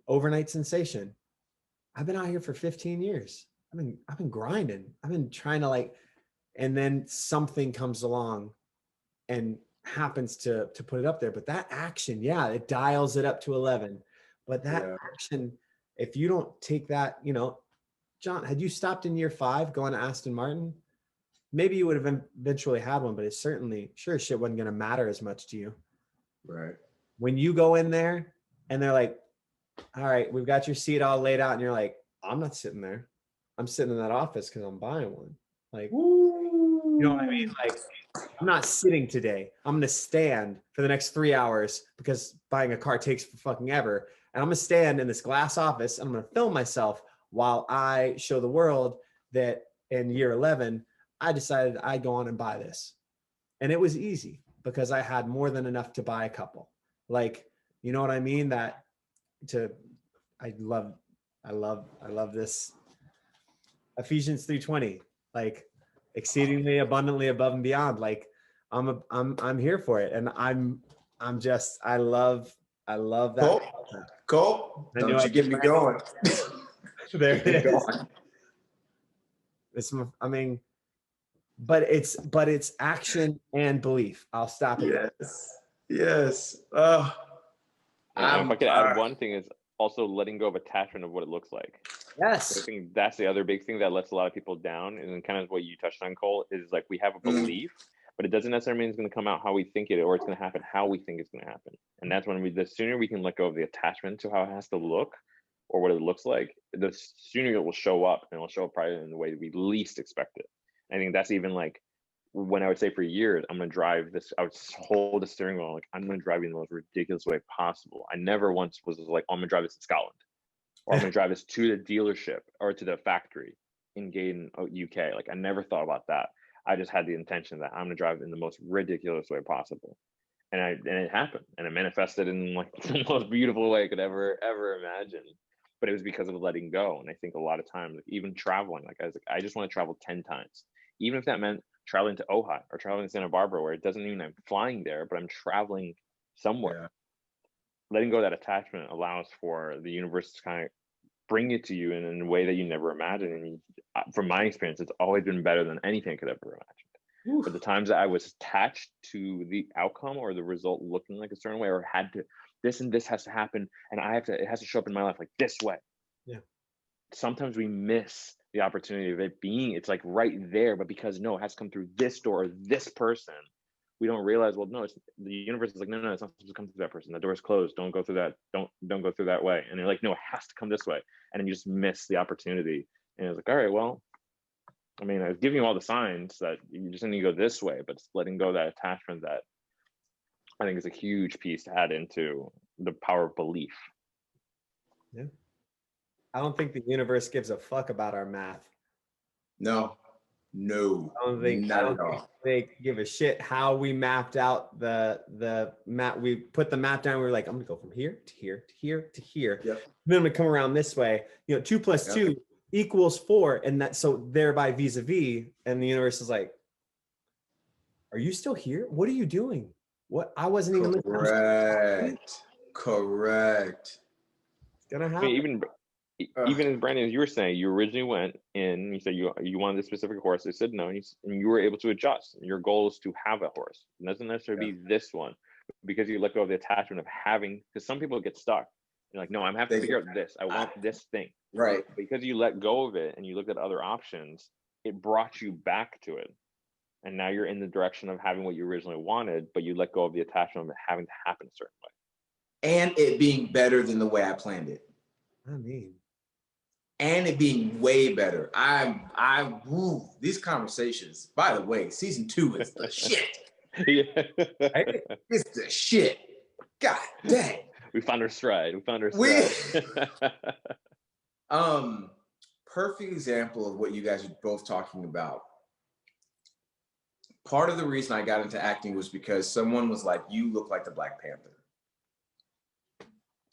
overnight sensation. I've been out here for 15 years. I've been grinding. I've been trying to, like, and then something comes along and happens to put it up there. But that action, it dials it up to 11. But that action, if you don't take that, you know, John, had you stopped in year 5 going to Aston Martin, maybe you would have eventually had one, but it certainly, sure as shit, wasn't going to matter as much to you. Right. When you go in there and they're like, all right, we've got your seat all laid out, and you're like, I'm not sitting there. I'm sitting in that office because I'm buying one. Like, you know what I mean? Like, I'm not sitting today. I'm going to stand for the next 3 hours because buying a car takes fucking ever. And I'm going to stand in this glass office and I'm going to film myself while I show the world that in year 11, I decided I'd go on and buy this. And it was easy because I had more than enough to buy a couple. Like, you know what I mean? I love this Ephesians 3:20, like exceedingly abundantly above and beyond. Like, I'm here for it. And I love that. Colt, don't you get me going. There it is. I mean, but it's action and belief. I'll stop it. Yes. If I could add one thing, is also letting go of attachment of what it looks like. Yes. So I think that's the other big thing that lets a lot of people down, and kind of what you touched on, Cole, is like we have a belief, but it doesn't necessarily mean it's going to come out how we think it, or it's going to happen how we think it's going to happen. And that's when the sooner we can let go of the attachment to how it has to look or what it looks like, the sooner it will show up, and it'll show up probably in the way that we least expect it. I think that's even like when I would say for years, I'm going to drive this, I would hold the steering wheel, like, I'm going to drive you in the most ridiculous way possible. I never once was like, oh, I'm going to drive this in Scotland, or I'm going to drive this to the dealership or to the factory in Gaydon, UK. Like, I never thought about that. I just had the intention that I'm going to drive in the most ridiculous way possible. And it happened, and it manifested in like the most beautiful way I could ever imagine. But it was because of letting go. And I think a lot of times, like, even traveling, like I just want to travel 10 times, even if that meant traveling to Ojai or traveling to Santa Barbara, where it doesn't mean I'm flying there, but I'm traveling somewhere. Letting go of that attachment allows for the universe to kind of bring it to you in a way that you never imagined. And from my experience, it's always been better than anything I could ever imagine. But the times that I was attached to the outcome or the result looking like a certain way, or had to, this and this has to happen, and it has to show up in my life like this way. Yeah. Sometimes we miss the opportunity of it being, it's like right there, but because it has to come through this door or this person, we don't realize, well, no, it's the universe is like, no, it's not supposed to come through that person. The door's closed. Don't go through that. Don't go through that way. And you're like, no, it has to come this way. And then you just miss the opportunity. And it's like, all right, well, I mean, I was giving you all the signs that you just need to go this way, but letting go of that attachment, that I think is a huge piece to add into the power of belief. Yeah. I don't think the universe gives a fuck about our math. No, I don't think they give a shit how we mapped out the map. We put the map down. We were like, I'm gonna go from here to here to here to here. Yep. Then I'm gonna come around this way. 2 + 2 equals 4, and that so thereby vis-a-vis. And the universe is like, are you still here? What are you doing? What? I wasn't even listening. Correct. It's gonna happen. I mean, even as Brandon, as you were saying, you originally went in, you said you wanted a specific horse. They said no, and you were able to adjust. And your goal is to have a horse. It doesn't necessarily be this one, because you let go of the attachment of having, because some people get stuck. You're like, no, I'm having to figure out this. I want this thing. Right. Because you let go of it and you looked at other options, it brought you back to it. And now you're in the direction of having what you originally wanted, but you let go of the attachment of it having to happen a certain way. And it being better than the way I planned it. And it being way better. These conversations, by the way, season 2 is the shit. Yeah. It's the shit. God dang. We found our stride. Perfect example of what you guys are both talking about. Part of the reason I got into acting was because someone was like, you look like the Black Panther.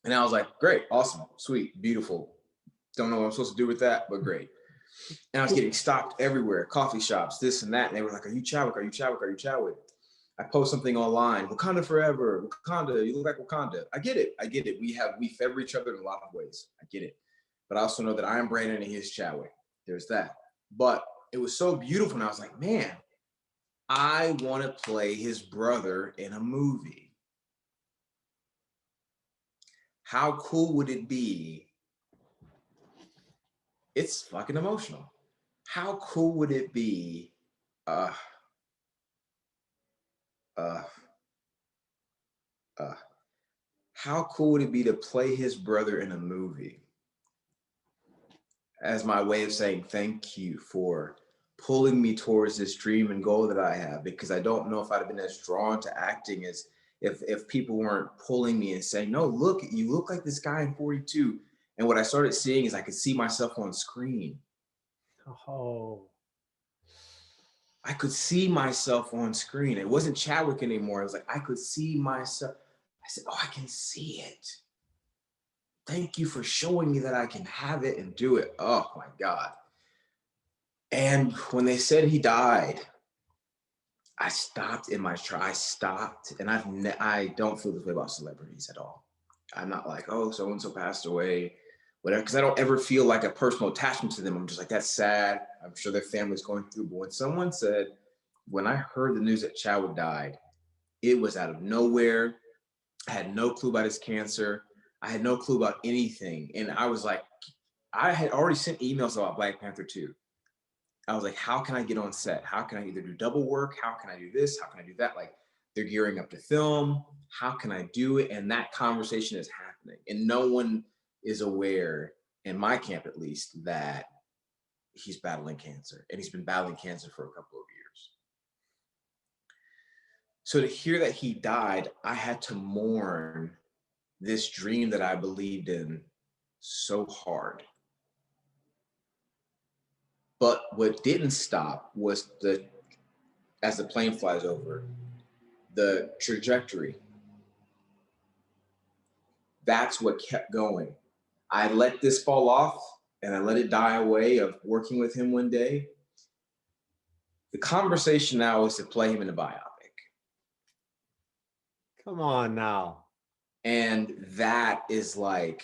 And I was like, great, awesome, sweet, beautiful. Don't know what I'm supposed to do with that, but great. And I was getting stopped everywhere, coffee shops, this and that. And they were like, are you Chadwick? Are you Chadwick? Are you Chadwick? I post something online, Wakanda forever, Wakanda, you look like Wakanda. I get it. We favor each other in a lot of ways. I get it. But I also know that I am Brandon and he is Chadwick. There's that. But it was so beautiful. And I was like, man, I want to play his brother in a movie. How cool would it be? It's fucking emotional. How cool would it be? How cool would it be to play his brother in a movie? As my way of saying thank you for pulling me towards this dream and goal that I have, because I don't know if I'd have been as drawn to acting as if people weren't pulling me and saying, no, look, you look like this guy in 42. And what I started seeing is I could see myself on screen. Oh. I could see myself on screen. It wasn't Chadwick anymore. It was like, I could see myself. I said, oh, I can see it. Thank you for showing me that I can have it and do it. Oh my God. And when they said he died, I stopped in my try. I stopped, and I don't feel this way about celebrities at all. I'm not like, oh, so-and-so passed away, whatever, because I don't ever feel like a personal attachment to them. I'm just like, that's sad. I'm sure their family's going through. But when someone said, when I heard the news that Chadwick died, it was out of nowhere. I had no clue about his cancer. I had no clue about anything. And I was like, I had already sent emails about Black Panther 2. I was like, how can I get on set? How can I either do double work? How can I do this? How can I do that? Like, they're gearing up to film. How can I do it? And that conversation is happening. And no one is aware, in my camp at least, that he's battling cancer. And he's been battling cancer for a couple of years. So to hear that he died, I had to mourn this dream that I believed in so hard. But what didn't stop was as the plane flies over, the trajectory. That's what kept going. I let this fall off and I let it die away of working with him one day. The conversation now is to play him in a biopic. Come on now. And that is like,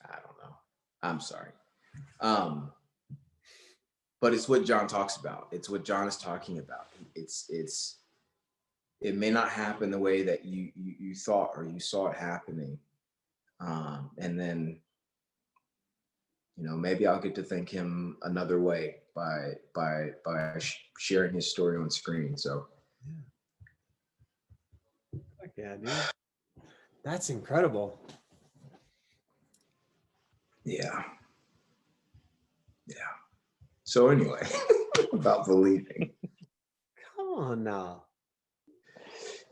I don't know. I'm sorry. But it's what Jon talks about. It's what Jon is talking about. It may not happen the way that you thought or you saw it happening. And then maybe I'll get to thank him another way by sharing his story on screen. So yeah, dude, that's incredible. Yeah. So anyway, about believing. Come on now.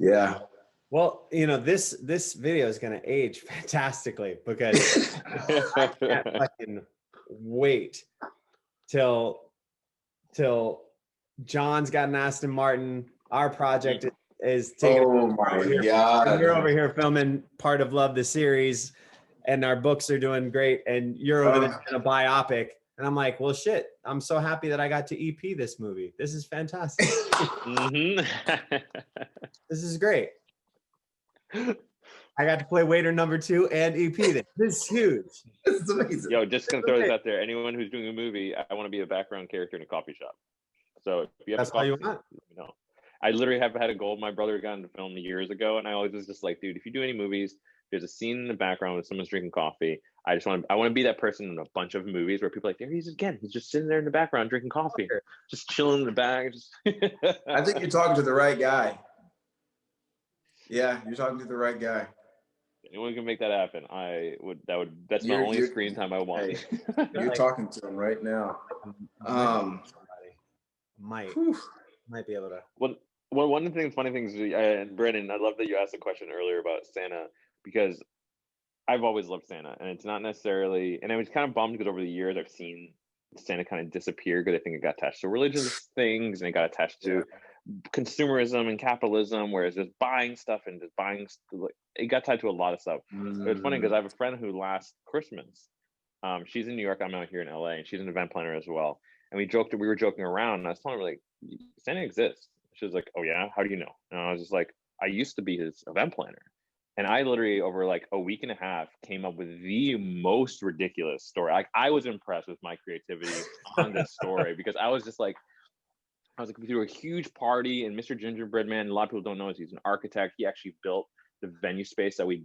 Yeah. Well, this video is going to age fantastically because I can't fucking wait till John's got an Aston Martin. Our project is taking. Oh my and God. you're over here filming Part of Love, the series, and our books are doing great. And you're over there in a biopic. And I'm like, well, shit. I'm so happy that I got to EP this movie. This is fantastic. This is great. I got to play waiter number 2 and EP this. This is huge. This is amazing. Yo, just gonna throw this out there. Anyone who's doing a movie, I want to be a background character in a coffee shop. So if you have That's a coffee all you shop, want? let me know. I literally have had a goal. My brother got into film years ago, and I always was just like, dude, if you do any movies, there's a scene in the background when someone's drinking coffee. I want to be that person in a bunch of movies where people are like, there he is again. He's just sitting there in the background drinking coffee, just chilling in the bag. I think you're talking to the right guy. Yeah, you're talking to the right guy. Anyone can make that happen. That's my only screen time I want. Hey, you're talking to him right now. Might be able to. Well, one of the funny things, and Brennan, I love that you asked the question earlier about Santa, because I've always loved Santa, and it's not necessarily, and I was kind of bummed because over the years I've seen Santa kind of disappear because I think it got attached to religious things and it got attached to consumerism and capitalism, whereas just buying stuff and just buying, it got tied to a lot of stuff. But it's funny because I have a friend who last Christmas, she's in New York, I'm out here in LA, and she's an event planner as well. And we were joking around, and I was telling her, like, Santa exists. She was like, oh yeah, how do you know? And I was just like, I used to be his event planner. And I literally, over like a week and a half, came up with the most ridiculous story. Like, I was impressed with my creativity on this story because I was like, we threw a huge party, and Mr. Gingerbread Man, a lot of people don't know is he's an architect. He actually built the venue space that we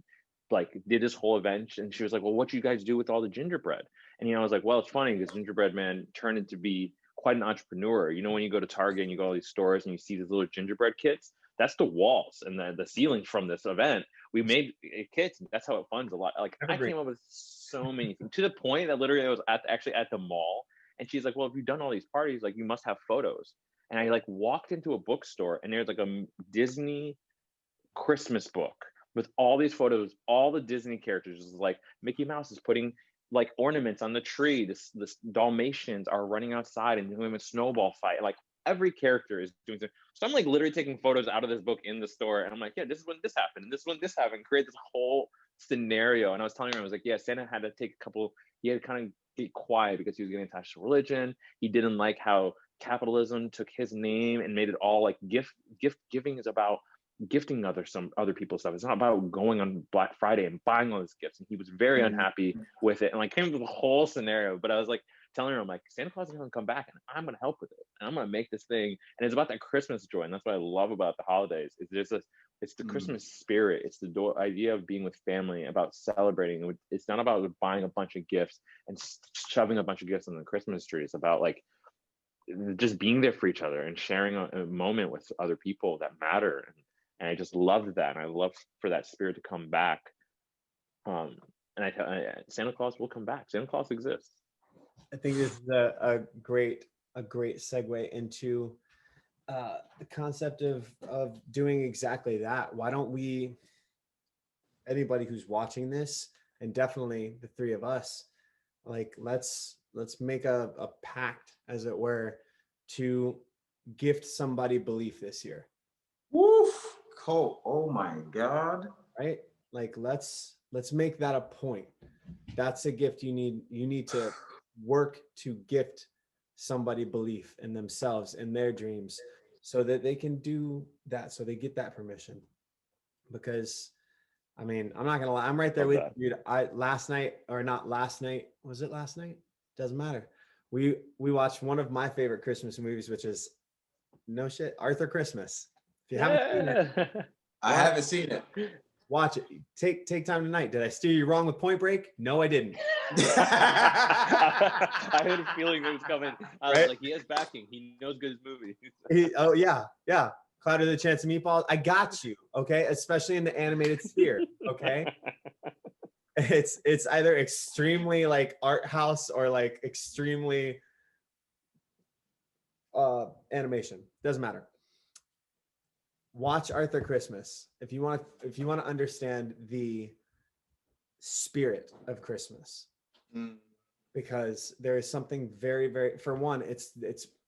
did this whole event. And she was like, well, what do you guys do with all the gingerbread? And I was like, well, it's funny because Gingerbread Man turned into be quite an entrepreneur. When you go to Target and you go to all these stores and you see these little gingerbread kits, that's the walls and the ceiling from this event. We made kits. That's how it funds a lot. Like, I came up with so many things, to the point that literally I was actually at the mall, and she's like, well, if you've done all these parties, like, you must have photos. And I walked into a bookstore, and there's like a Disney Christmas book with all these photos, all the Disney characters. Like, Mickey Mouse is putting like ornaments on the tree. This Dalmatians are running outside and doing a snowball fight. Like, every character is doing something. So I'm literally taking photos out of this book in the store, and I'm like, yeah, this is when this happened, and this is when this happened. Create this whole scenario. And I was telling her, I was like, yeah, Santa had to take he had to kind of get quiet because he was getting attached to religion. He didn't like how capitalism took his name and made it all like gift giving is about gifting some other people's stuff. It's not about going on Black Friday and buying all these gifts. And he was very unhappy with it, and came up with a whole scenario. But I was like telling her, I'm like, Santa Claus is gonna come back, and I'm gonna help with it, and I'm gonna make this thing. And it's about that Christmas joy, and that's what I love about the holidays. It's the Christmas spirit. It's the idea of being with family, about celebrating. It's not about buying a bunch of gifts and shoving a bunch of gifts on the Christmas tree. It's about just being there for each other and sharing a moment with other people that matter. And I just loved that, and I love for that spirit to come back. And Santa Claus will come back. Santa Claus exists. I think this is a great segue into the concept of doing exactly that. Why don't we, anybody who's watching this, and definitely the three of us, let's make a pact, as it were, to gift somebody belief this year. Woof, Colt. Oh my God. Right? Let's make that a point. That's a gift you need to work to gift somebody belief in themselves, in their dreams, so that they can do that, so they get that permission. Because I'm not gonna lie, I'm right there with you, dude. Was it last night? Doesn't matter. We watched one of my favorite Christmas movies, which is, no shit, Arthur Christmas. If you haven't seen it, I haven't seen it. Watch it. Take time tonight. Did I steer you wrong with Point Break? No, I didn't. I had a feeling it was coming. I was Right? like, he has backing. He knows good his movie. Oh yeah. Cloudy with a Chance of Meatballs. I got you. Okay, especially in the animated sphere. Okay, it's either extremely like art house or like extremely animation. Doesn't matter. Watch Arthur Christmas if you want to understand the spirit of Christmas. Because there is something very, very, for one, it's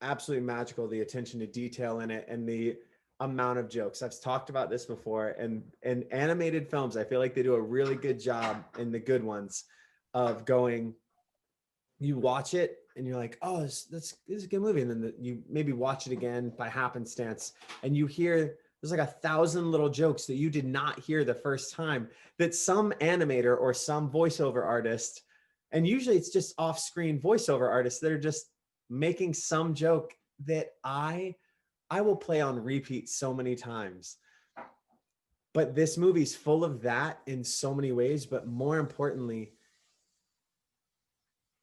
absolutely magical, the attention to detail in it and the amount of jokes. I've talked about this before, and in animated films, I feel like they do a really good job in the good ones of going, you watch it and you're like, oh, this is a good movie. And then you maybe watch it again by happenstance and you hear there's like 1,000 little jokes that you did not hear the first time that some animator or some voiceover artist, and usually it's just off-screen voiceover artists that are just making some joke that I will play on repeat so many times. But this movie's full of that in so many ways, but more importantly,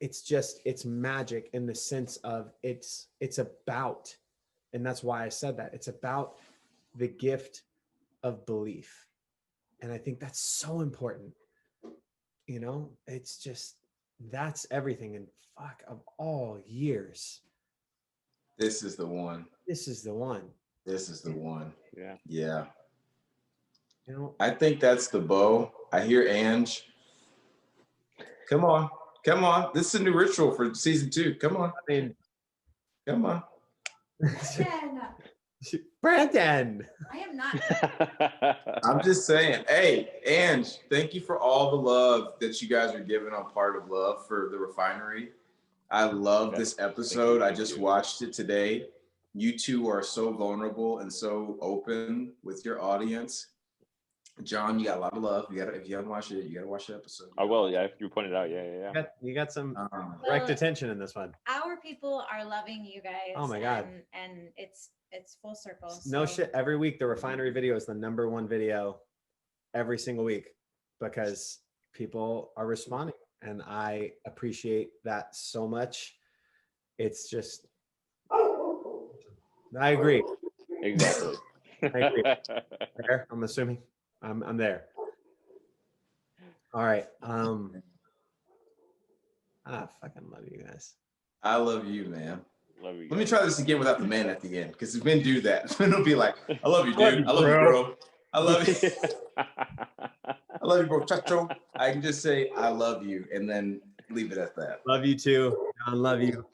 it's magic in the sense of it's about, and that's why I said that, it's about the gift of belief. And I think that's so important. You know, it's just, that's everything. And fuck, of all years, This is the one. this is the one. This is the one. Yeah. Yeah. You know, I think that's the bow. I hear Ange. Come on. Come on. This is a new ritual for season 2. Come on. I mean, Come on. Brandon. I am not. I'm just saying. Hey, Ange, thank you for all the love that you guys are giving on Part of Love for the Refinery. I love this episode. I just watched it today. You two are so vulnerable and so open with your audience. Jon, you got a lot of love. If you haven't watched it, you gotta watch the episode. I will. Yeah, you pointed out. Yeah. You got some Well, direct attention in this one. Our people are loving you guys. Oh my God. And it's full circle. No so- shit. Every week, the Refinery video is the #1 video every single week because people are responding. And I appreciate that so much. It's just, I agree. Exactly. I agree. There, I'm assuming I'm there. All right. I fucking love you guys. I love you, man. Love you. Let me guys. try this again without the man at the end, because if men do that, it'll be like, I love you, dude. I love you, bro. I love you. I love you, bro. Chacho. I can just say I love you and then leave it at that. Love you too. John, love you.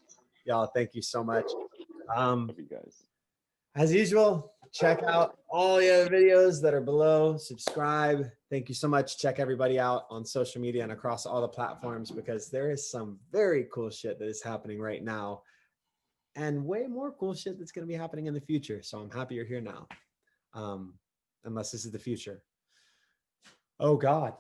Y'all, thank you so much. Love you guys. As usual, check out all the other videos that are below. Subscribe. Thank you so much. Check everybody out on social media and across all the platforms because there is some very cool shit that is happening right now and way more cool shit that's going to be happening in the future. So I'm happy you're here now. Unless this is the future. Oh God.